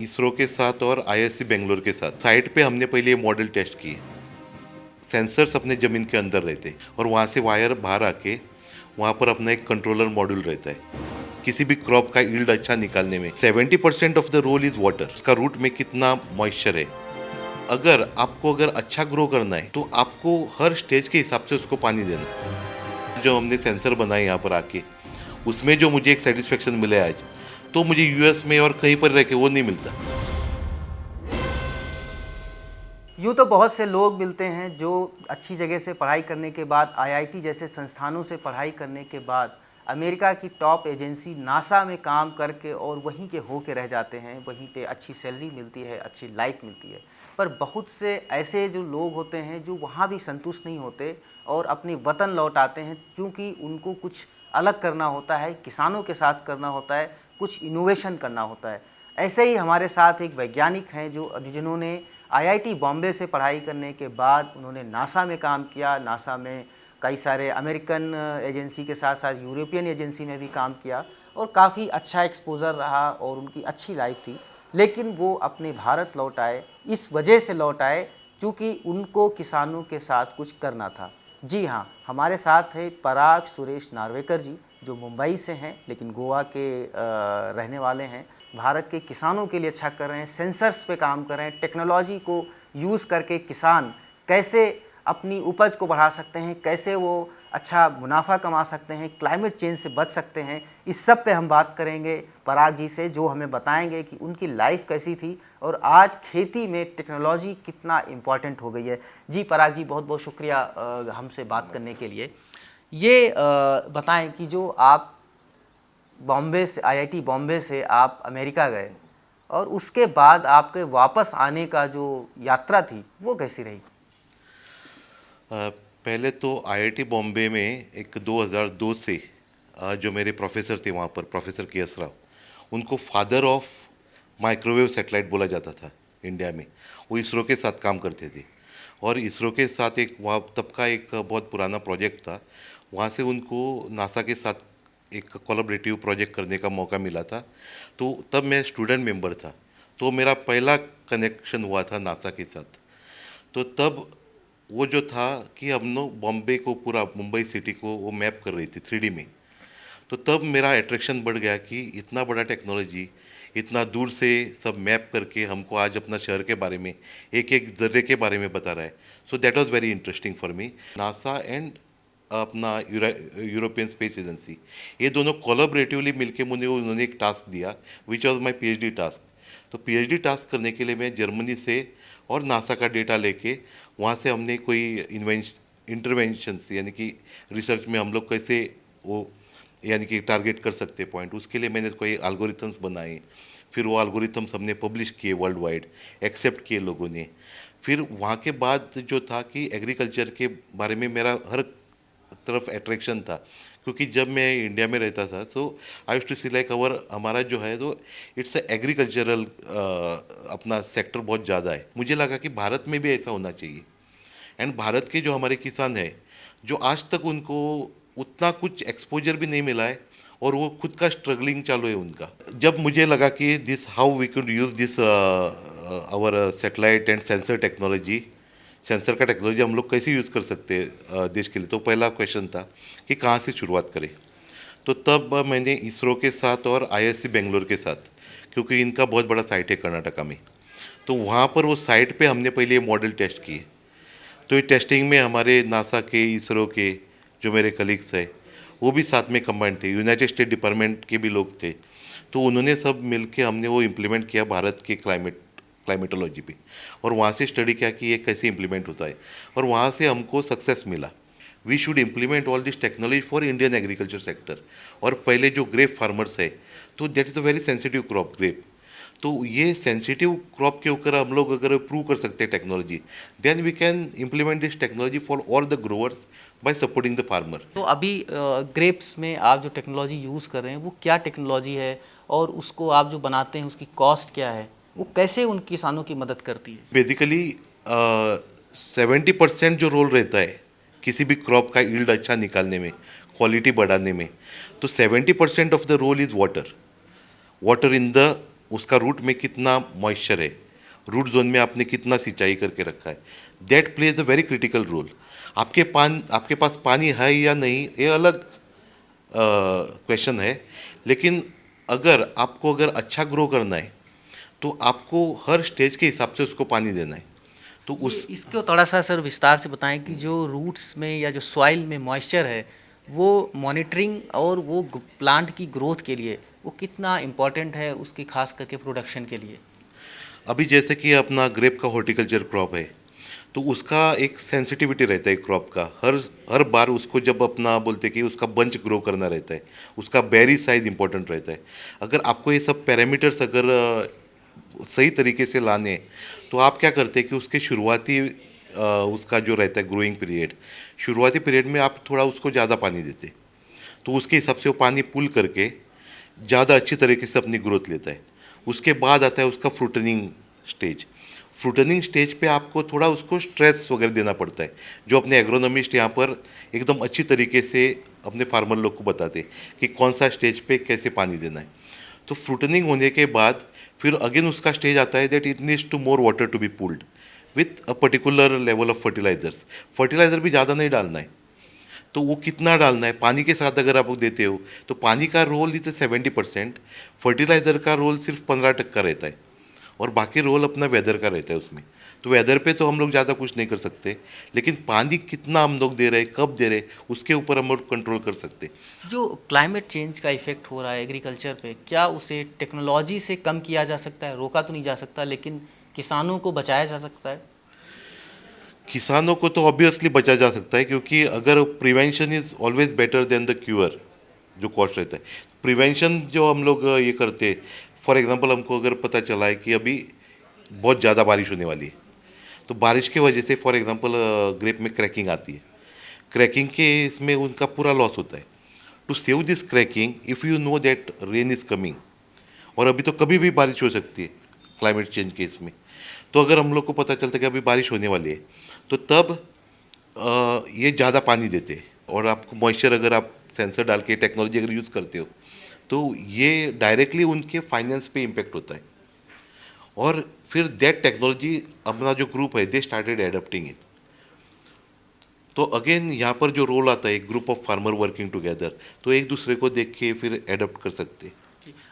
इसरो के साथ और आईआईएससी बेंगलोर के साथ साइट पे हमने पहले ये मॉडल टेस्ट किए। सेंसर्स अपने ज़मीन के अंदर रहते हैं और वहाँ से वायर बाहर आके वहाँ पर अपना एक कंट्रोलर मॉड्यूल रहता है। किसी भी क्रॉप का यील्ड अच्छा निकालने में 70% of the role is water. उसका रूट में कितना मॉइस्चर है। अगर अच्छा ग्रो करना है तो आपको हर स्टेज के हिसाब से उसको पानी देना। जो हमने सेंसर बनाए यहाँ पर आके, उसमें जो मुझे एक सेटिस्फेक्शन मिला है आज, तो मुझे यूएस में और कहीं पर रह के वो नहीं मिलता। यूँ तो बहुत से लोग मिलते हैं जो अच्छी जगह से पढ़ाई करने के बाद आईआईटी जैसे संस्थानों से पढ़ाई करने के बाद अमेरिका की टॉप एजेंसी नासा में काम करके और वहीं के हो के रह जाते हैं। वहीं पे अच्छी सैलरी मिलती है, अच्छी लाइफ मिलती है। पर बहुत से ऐसे जो लोग होते हैं जो वहाँ भी संतुष्ट नहीं होते और अपने वतन लौट आते हैं, क्योंकि उनको कुछ अलग करना होता है, किसानों के साथ करना होता है, कुछ इनोवेशन करना होता है। ऐसे ही हमारे साथ एक वैज्ञानिक हैं जिन्होंने आईआईटी बॉम्बे से पढ़ाई करने के बाद उन्होंने नासा में काम किया। नासा में कई सारे अमेरिकन एजेंसी के साथ साथ यूरोपियन एजेंसी में भी काम किया और काफ़ी अच्छा एक्सपोज़र रहा और उनकी अच्छी लाइफ थी। लेकिन वो अपने भारत लौट आए, इस वजह से लौट आए क्योंकि उनको किसानों के साथ कुछ करना था। जी हाँ, हमारे साथ है पराग सुरेश नार्वेकर जी, जो मुंबई से हैं लेकिन गोवा के रहने वाले हैं। भारत के किसानों के लिए अच्छा कर रहे हैं, सेंसर्स पे काम कर रहे हैं। टेक्नोलॉजी को यूज़ करके किसान कैसे अपनी उपज को बढ़ा सकते हैं, कैसे वो अच्छा मुनाफा कमा सकते हैं, क्लाइमेट चेंज से बच सकते हैं, इस सब पे हम बात करेंगे पराग जी से, जो हमें बताएंगे कि उनकी लाइफ कैसी थी और आज खेती में टेक्नोलॉजी कितना इम्पॉर्टेंट हो गई है। जी पराग जी, बहुत बहुत शुक्रिया हमसे बात करने के लिए। ये बताएं कि जो आप बॉम्बे से, आईआईटी बॉम्बे से आप अमेरिका गए और उसके बाद आपके वापस आने का जो यात्रा थी वो कैसी रही? पहले तो आईआईटी बॉम्बे में एक 2002 से जो मेरे प्रोफेसर थे वहाँ पर, प्रोफेसर के एस राव, उनको फादर ऑफ माइक्रोवेव सेटेलाइट बोला जाता था इंडिया में। वो इसरो के साथ काम करते थे और इसरो के साथ एक वहाँ तब का एक बहुत पुराना प्रोजेक्ट था। वहाँ से उनको नासा के साथ एक कोलैबोरेटिव प्रोजेक्ट करने का मौका मिला था। तो तब मैं स्टूडेंट मेंबर था, तो मेरा पहला कनेक्शन हुआ था नासा के साथ। तो तब वो जो था कि हम लोग बॉम्बे को, पूरा मुंबई सिटी को वो मैप कर रही थी 3D में। तो तब मेरा अट्रैक्शन बढ़ गया कि इतना बड़ा टेक्नोलॉजी इतना दूर से सब मैप करके हमको आज अपना शहर के बारे में, एक एक जर्रे के बारे में बता रहा है। So that was very interesting for me. NASA and अपना यूरोपियन स्पेस एजेंसी, ये दोनों कोलैबोरेटिवली मिलके मुझे उन्होंने एक टास्क दिया, which was my PhD task. तो पीएचडी टास्क करने के लिए मैं जर्मनी से और नासा का डेटा लेके वहाँ से हमने कोई इंटरवेंशंस, यानी कि रिसर्च में हम लोग कैसे वो यानी कि टारगेट कर सकते पॉइंट, उसके लिए मैंने कोई एल्गोरिथम्स बनाए। फिर वो एल्गोरिथम्स हमने पब्लिश किए, वर्ल्ड वाइड एक्सेप्ट किए लोगों ने। फिर वहाँ के बाद जो था कि एग्रीकल्चर के बारे में मेरा हर तरफ अट्रैक्शन था, क्योंकि जब मैं इंडिया में रहता था तो I used to see like हमारा जो है तो इट्स एग्रीकल्चरल अपना सेक्टर बहुत ज़्यादा है। मुझे लगा कि भारत में भी ऐसा होना चाहिए। एंड भारत के जो हमारे किसान हैं, जो आज तक उनको उतना कुछ एक्सपोजर भी नहीं मिला है और वो खुद का स्ट्रगलिंग चालू है उनका। जब मुझे लगा कि this how we can use this our satellite and sensor technology, sensor का टेक्नोलॉजी हम लोग कैसे यूज़ कर सकते हैं देश के लिए, तो पहला क्वेश्चन था कि कहाँ से शुरुआत करें। तो तब मैंने इसरो के साथ और आईआईएससी बेंगलोर के साथ, क्योंकि इनका बहुत बड़ा साइट है कर्नाटका में, तो वहाँ पर वो साइट पे हमने पहले ये मॉडल टेस्ट किए। तो ये टेस्टिंग में हमारे नासा के, इसरो के जो मेरे कलीग्स हैं वो भी साथ में कंबाइंड थे, यूनाइटेड स्टेट डिपार्टमेंट के भी लोग थे। तो उन्होंने सब मिल के हमने वो इम्प्लीमेंट किया भारत के क्लाइमेटोलॉजी पे, और वहाँ से स्टडी किया कि ये कैसे इम्प्लीमेंट होता है, और वहाँ से हमको सक्सेस मिला। We should implement all this technology for Indian agriculture sector. और पहले जो ग्रेप फार्मर्स है, तो that is a very sensitive crop grape. तो ये सेंसिटिव क्रॉप के ऊपर हम लोग अगर प्रूव कर सकते हैं technology, then we can implement this technology for all the growers by supporting the farmer. तो अभी ग्रेप्स में आप जो टेक्नोलॉजी यूज़ कर रहे हैं वो क्या टेक्नोलॉजी है और उसको आप जो बनाते हैं उसकी कॉस्ट क्या है, वो कैसे उन किसानों की मदद करती है? बेसिकली 70% जो रोल रहता है किसी भी क्रॉप का यील्ड अच्छा निकालने में, क्वालिटी बढ़ाने में, तो 70% of the role is water. Water in the उसका रूट में कितना मॉइस्चर है, रूट जोन में आपने कितना सिंचाई करके रखा है, that plays a very critical role. आपके पास पानी है या नहीं ये अलग क्वेश्चन है, लेकिन अगर अच्छा ग्रो करना है तो आपको हर स्टेज के हिसाब से उसको पानी देना है। तो ये उस इसको थोड़ा सा सर विस्तार से बताएं कि जो रूट्स में या जो सॉइल में मॉइस्चर है वो मॉनिटरिंग और वो प्लांट की ग्रोथ के लिए वो कितना इम्पोर्टेंट है उसकी खास करके प्रोडक्शन के लिए। अभी जैसे कि अपना ग्रेप का हॉर्टिकल्चर क्रॉप है, तो उसका एक सेंसिटिविटी रहता है क्रॉप का, हर हर बार उसको जब अपना बोलते हैं कि उसका बंच ग्रो करना रहता है, उसका बेरी साइज इंपॉर्टेंट रहता है। अगर आपको ये सब पैरामीटर्स अगर सही तरीके से लाने हैं, तो आप क्या करते हैं कि उसके शुरुआती उसका जो रहता है ग्रोइंग पीरियड, शुरुआती पीरियड में आप थोड़ा उसको ज़्यादा पानी देते, तो उसके हिसाब से वो पानी पुल करके ज़्यादा अच्छी तरीके से अपनी ग्रोथ लेता है। उसके बाद आता है उसका फ्रूटनिंग स्टेज। फ्रूटनिंग स्टेज पे आपको थोड़ा उसको स्ट्रेस वगैरह देना पड़ता है, जो अपने एग्रोनॉमिस्ट यहाँ पर एकदम अच्छी तरीके से अपने फार्मर लोग को बताते हैं कि कौन सा स्टेज पे कैसे पानी देना है। तो फ्रूटनिंग होने के बाद फिर अगेन उसका स्टेज आता है that it needs to more water to be pulled with a particular level of fertilisers. Fertiliser भी ज़्यादा नहीं डालना है, तो वो कितना डालना है पानी के साथ अगर आप देते हो तो पानी का रोल इज 70%, फर्टिलाइज़र का रोल सिर्फ 15% रहता है, और बाकी रोल अपना वेदर का रहता है उसमें। तो वेदर पे तो हम लोग ज़्यादा कुछ नहीं कर सकते, लेकिन पानी कितना हम लोग दे रहे हैं, कब दे रहे हैं, उसके ऊपर हम लोग कंट्रोल कर सकते हैं। जो क्लाइमेट चेंज का इफेक्ट हो रहा है एग्रीकल्चर पे, क्या उसे टेक्नोलॉजी से कम किया जा सकता है? रोका तो नहीं जा सकता, लेकिन किसानों को बचाया जा सकता है। किसानों को तो ऑब्वियसली बचा जा सकता है, क्योंकि अगर prevention is always better than the queer, जो कॉस्ट रहता है। प्रिवेंशन जो हम लोग ये करते, फॉर एग्जांपल हमको अगर पता चला है कि अभी बहुत ज़्यादा बारिश होने वाली है, तो बारिश की वजह से फॉर एग्जांपल ग्रेप में क्रैकिंग आती है, क्रैकिंग के इसमें उनका पूरा लॉस होता है। To save this cracking, if you know that rain is coming, और अभी तो कभी भी बारिश हो सकती है क्लाइमेट चेंज के इसमें, तो अगर हम लोग को पता चलता है कि अभी बारिश होने वाली है, तो तब ये ज़्यादा पानी देते हैं। और आपको मॉइस्चर अगर आप सेंसर डाल के टेक्नोलॉजी अगर यूज़ करते हो, तो ये डायरेक्टली उनके फाइनेंस पे इम्पेक्ट होता है। और फिर दैट टेक्नोलॉजी अपना जो ग्रुप है दे स्टार्टेड एडप्टिंग इट। तो अगेन यहाँ पर जो रोल आता है एक group of farmer working together, तो एक दूसरे को देख के फिर एडप्ट कर सकते हैं।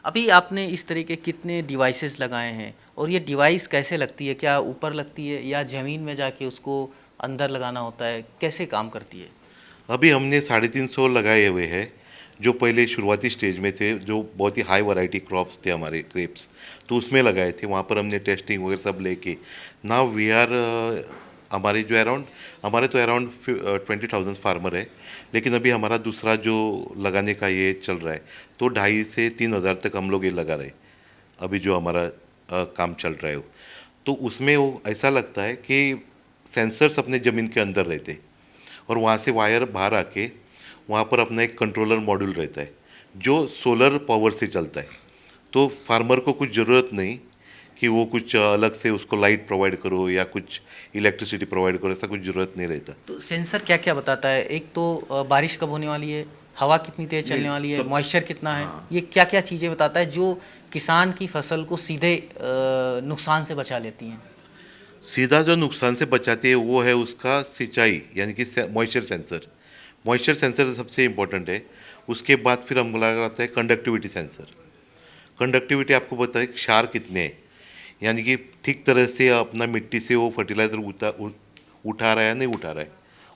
अभी आपने इस तरह के कितने डिवाइसेस लगाए हैं, और ये डिवाइस कैसे लगती है? क्या ऊपर लगती है या ज़मीन में जाके उसको अंदर लगाना होता है? कैसे काम करती है? अभी हमने 350 लगाए हुए हैं, जो पहले शुरुआती स्टेज में थे, जो बहुत ही हाई वैरायटी क्रॉप्स थे हमारे ग्रेप्स, तो उसमें लगाए थे। वहाँ पर हमने टेस्टिंग वगैरह सब लेके नाउ वी आर हमारे तो अराउंड 20,000 फार्मर है, लेकिन अभी हमारा दूसरा जो लगाने का ये चल रहा है, तो 2,500 से 3,000 तक हम लोग ये लगा रहे हैं। अभी जो हमारा काम चल रहा है वो, तो उसमें वो ऐसा लगता है कि सेंसर्स अपने ज़मीन के अंदर रहते हैं, और वहाँ से वायर बाहर आके वहाँ पर अपना एक कंट्रोलर मॉड्यूल रहता है जो सोलर पावर से चलता है। तो फार्मर को कुछ ज़रूरत नहीं कि वो कुछ अलग से उसको लाइट प्रोवाइड करो या कुछ इलेक्ट्रिसिटी प्रोवाइड करो, ऐसा कुछ ज़रूरत नहीं रहता। तो सेंसर क्या क्या बताता है? एक तो बारिश कब होने वाली है, हवा कितनी तेज़ चलने वाली है, सब मॉइस्चर कितना है, हाँ। ये क्या क्या चीज़ें बताता है जो किसान की फसल को सीधे नुकसान से बचा लेती हैं। सीधा जो नुकसान से बचाती है वो है उसका सिंचाई, यानी कि मॉइस्चर सेंसर। मॉइस्चर सेंसर सबसे इम्पोर्टेंट है। उसके बाद फिर हम लगाते हैं कंडक्टिविटी सेंसर। कंडक्टिविटी आपको बताए क्षार कितने हैं, यानी कि ठीक तरह से अपना मिट्टी से वो फर्टिलाइज़र उठा रहा है या नहीं उठा रहा है,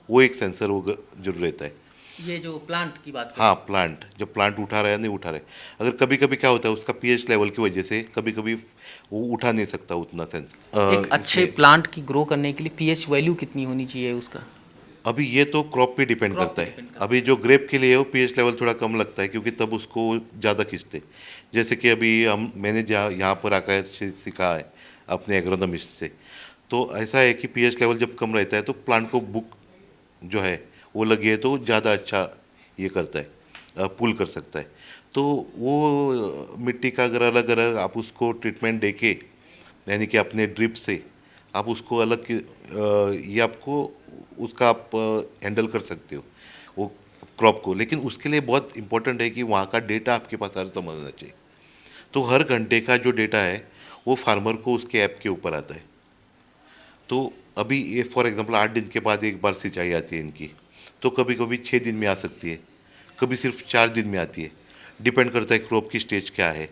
वो एक सेंसर वो जरूर रहता है। ये जो प्लांट की बात हाँ, प्लांट जब प्लांट उठा रहा है या नहीं उठा रहा है, अगर कभी कभी क्या होता है उसका पीएच लेवल की वजह से कभी कभी वो उठा नहीं सकता उतना एक अच्छे प्लांट की ग्रो करने के लिए पीएच वैल्यू कितनी होनी चाहिए उसका? अभी ये तो क्रॉप पे डिपेंड क्रॉप करता पे है। डिपेंड करता अभी जो ग्रेप के लिए है वो पीएच लेवल थोड़ा कम लगता है, क्योंकि तब उसको ज़्यादा खींचते। जैसे कि अभी मैंने जहाँ यहाँ पर आकर से सीखा है अपने एग्रोनॉमिस्ट से, तो ऐसा है कि पीएच लेवल जब कम रहता है तो प्लांट को बुक जो है वो लगी है तो ज़्यादा अच्छा ये करता है, पुल कर सकता है। तो वो मिट्टी का अगर अलग अलग आप उसको ट्रीटमेंट दे के, यानी कि अपने ड्रिप से आप उसको अलग ये आपको उसका आप हैंडल कर सकते हो वो क्रॉप को, लेकिन उसके लिए बहुत इंपॉर्टेंट है कि वहाँ का डेटा आपके पास हर समय होना चाहिए। तो हर घंटे का जो डेटा है वो फार्मर को उसके ऐप के ऊपर आता है। तो अभी ये फॉर एग्जांपल 8 दिन के बाद एक बार सिंचाई आती है इनकी, तो कभी कभी 6 दिन में आ सकती है, कभी सिर्फ 4 दिन में आती है। डिपेंड करता है क्रॉप की स्टेज क्या है,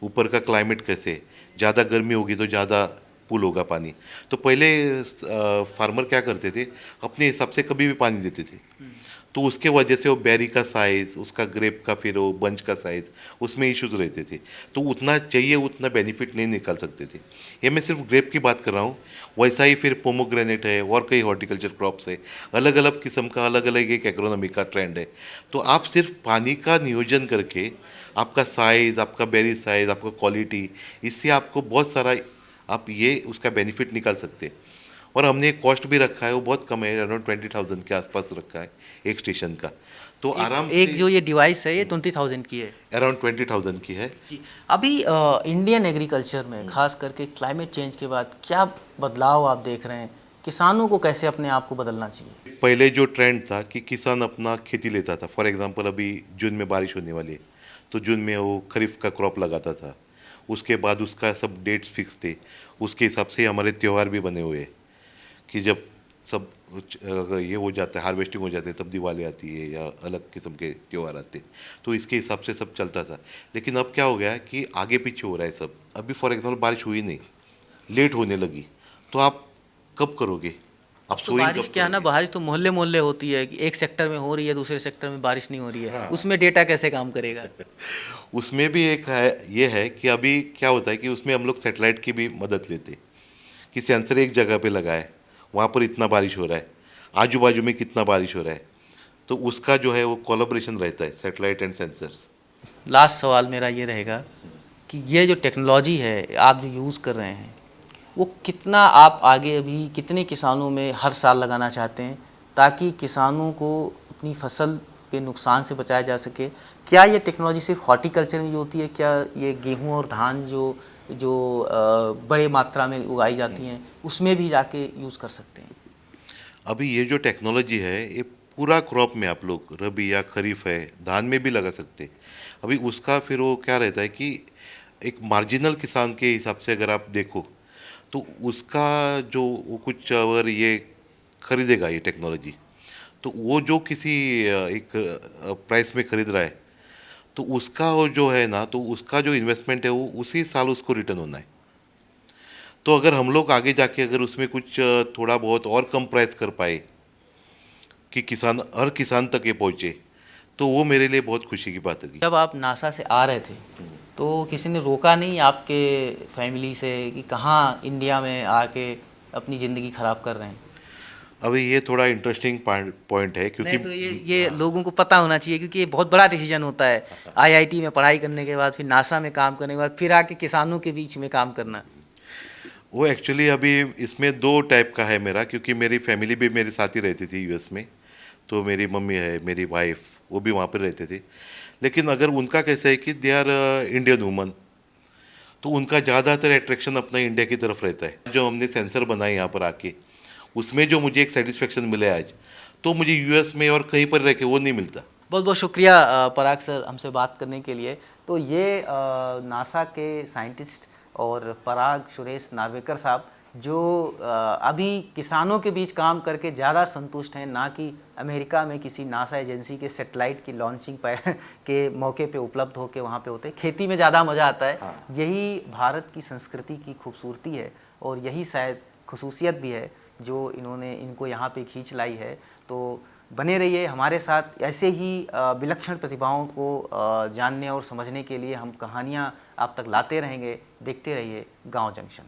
ऊपर का क्लाइमेट कैसे है। ज़्यादा गर्मी होगी तो ज़्यादा पुल होगा पानी। तो पहले फार्मर क्या करते थे, अपने हिसाब से कभी भी पानी देते थे। तो उसके वजह से वो बेरी का साइज़, उसका ग्रेप का फिर वो बंच का साइज़, उसमें इश्यूज रहते थे। तो उतना चाहिए उतना बेनिफिट नहीं निकाल सकते थे। ये मैं सिर्फ ग्रेप की बात कर रहा हूँ। वैसा ही फिर पोमोग्रेनेट है और कई हॉर्टिकल्चर क्रॉप्स है। अलग अलग किस्म का अलग अलग एक एग्रोनॉमी का ट्रेंड है। तो आप सिर्फ पानी का नियोजन करके आपका साइज़, आपका बेरी साइज़, आपका क्वालिटी, इससे आपको बहुत सारा आप ये उसका बेनिफिट निकाल सकते हैं। और हमने एक कॉस्ट भी रखा है, वो बहुत कम है, अराउंड 20,000 के आसपास रखा है एक स्टेशन का। तो आराम एक से जो ये डिवाइस है ये 20,000 की है। अराउंड 20,000 की है। जी। अभी इंडियन एग्रीकल्चर में खास करके क्लाइमेट चेंज के बाद क्या बदलाव आप देख रहे हैं? किसानों को कैसे अपने आप को बदलना चाहिए? पहले जो ट्रेंड था कि किसान अपना खेती लेता था, फॉर एग्जांपल अभी जून में बारिश होने वाली है, तो जून में वो खरीफ का क्रॉप लगाता था। उसके बाद उसका सब डेट्स फिक्स थे, उसके हिसाब से हमारे त्यौहार भी बने हुए हैं कि जब सब ये हो जाता है, हार्वेस्टिंग हो जाती है, तब दिवाली आती है या अलग किस्म के त्यौहार आते हैं। तो इसके हिसाब से सब चलता था। लेकिन अब क्या हो गया है कि आगे पीछे हो रहा है सब। अभी फॉर एग्जांपल बारिश हुई नहीं, लेट होने लगी, तो आप कब करोगे? आप तो सोइंग बारिश कब क्या है ना, करोगे? बारिश तो मोहल्ले मोहल्ले होती है कि एक सेक्टर में हो रही है, दूसरे सेक्टर में बारिश नहीं हो रही है। हाँ। उसमें डेटा कैसे काम करेगा? उसमें भी एक है, ये है कि अभी क्या होता है कि उसमें हम लोग सैटेलाइट की भी मदद लेते हैं कि सेंसर एक जगह पे लगा है, वहाँ पर इतना बारिश हो रहा है, आजू बाजू में कितना बारिश हो रहा है। तो उसका जो है वो कोलैबोरेशन रहता है, सैटेलाइट एंड सेंसर्स। लास्ट सवाल मेरा ये रहेगा कि ये जो टेक्नोलॉजी है आप जो यूज़ कर रहे हैं, वो कितना आप आगे अभी कितने किसानों में हर साल लगाना चाहते हैं ताकि किसानों को अपनी फसल के नुकसान से बचाया जा सके? क्या ये टेक्नोलॉजी सिर्फ हॉर्टिकल्चर में होती है? क्या ये गेहूं और धान जो जो बड़े मात्रा में उगाई जाती हैं उसमें भी जाके यूज़ कर सकते हैं? अभी ये जो टेक्नोलॉजी है ये पूरा क्रॉप में आप लोग रबी या खरीफ है, धान में भी लगा सकते हैं। अभी उसका फिर वो क्या रहता है कि एक मार्जिनल किसान के हिसाब से अगर आप देखो, तो उसका जो वो कुछ अगर ये खरीदेगा ये टेक्नोलॉजी, तो वो जो किसी एक प्राइस में खरीद रहा है, तो उसका वो जो है ना, तो उसका जो इन्वेस्टमेंट है वो उसी साल उसको रिटर्न होना है। तो अगर हम लोग आगे जाके अगर उसमें कुछ थोड़ा बहुत और कम प्राइस कर पाए कि किसान हर किसान तक ये पहुँचे, तो वो मेरे लिए बहुत खुशी की बात होगी। जब आप नासा से आ रहे थे तो किसी ने रोका नहीं आपके फैमिली से कि कहाँ इंडिया में आके अपनी ज़िंदगी ख़राब कर रहे हैं? अभी ये थोड़ा इंटरेस्टिंग पॉइंट है क्योंकि नहीं तो ये लोगों को पता होना चाहिए क्योंकि ये बहुत बड़ा डिसीजन होता है। आईआईटी में पढ़ाई करने के बाद फिर नासा में काम करने के बाद फिर आके किसानों के बीच में काम करना। वो एक्चुअली अभी इसमें दो टाइप का है मेरा, क्योंकि मेरी फैमिली भी मेरे साथ ही रहती थी यूएस में। तो मेरी मम्मी है, मेरी वाइफ, वो भी वहाँ पर रहते थे। लेकिन अगर उनका कैसा है कि दे आर इंडियन वुमन, तो उनका ज़्यादातर अट्रैक्शन अपना इंडिया की तरफ रहता है। जो हमने सेंसर बनाए यहाँ पर आके, उसमें जो मुझे एक सेटिस्फेक्शन मिला है आज, तो मुझे यूएस में और कहीं पर रह के वो नहीं मिलता। बहुत बहुत शुक्रिया पराग सर हमसे बात करने के लिए। तो ये नासा के साइंटिस्ट और पराग सुरेश नार्वेकर साहब जो अभी किसानों के बीच काम करके ज़्यादा संतुष्ट हैं, ना कि अमेरिका में किसी नासा एजेंसी के सेटेलाइट की लॉन्चिंग पर के मौके पे उपलब्ध होकर वहाँ पे होते हैं। खेती में ज़्यादा मज़ा आता है। हाँ। यही भारत की संस्कृति की खूबसूरती है और यही शायद खसूसियत भी है जो इनको यहाँ पे खींच लाई है। तो बने रहिए हमारे साथ, ऐसे ही विलक्षण प्रतिभाओं को जानने और समझने के लिए हम कहानियाँ आप तक लाते रहेंगे। देखते रहिए गांव जंक्शन।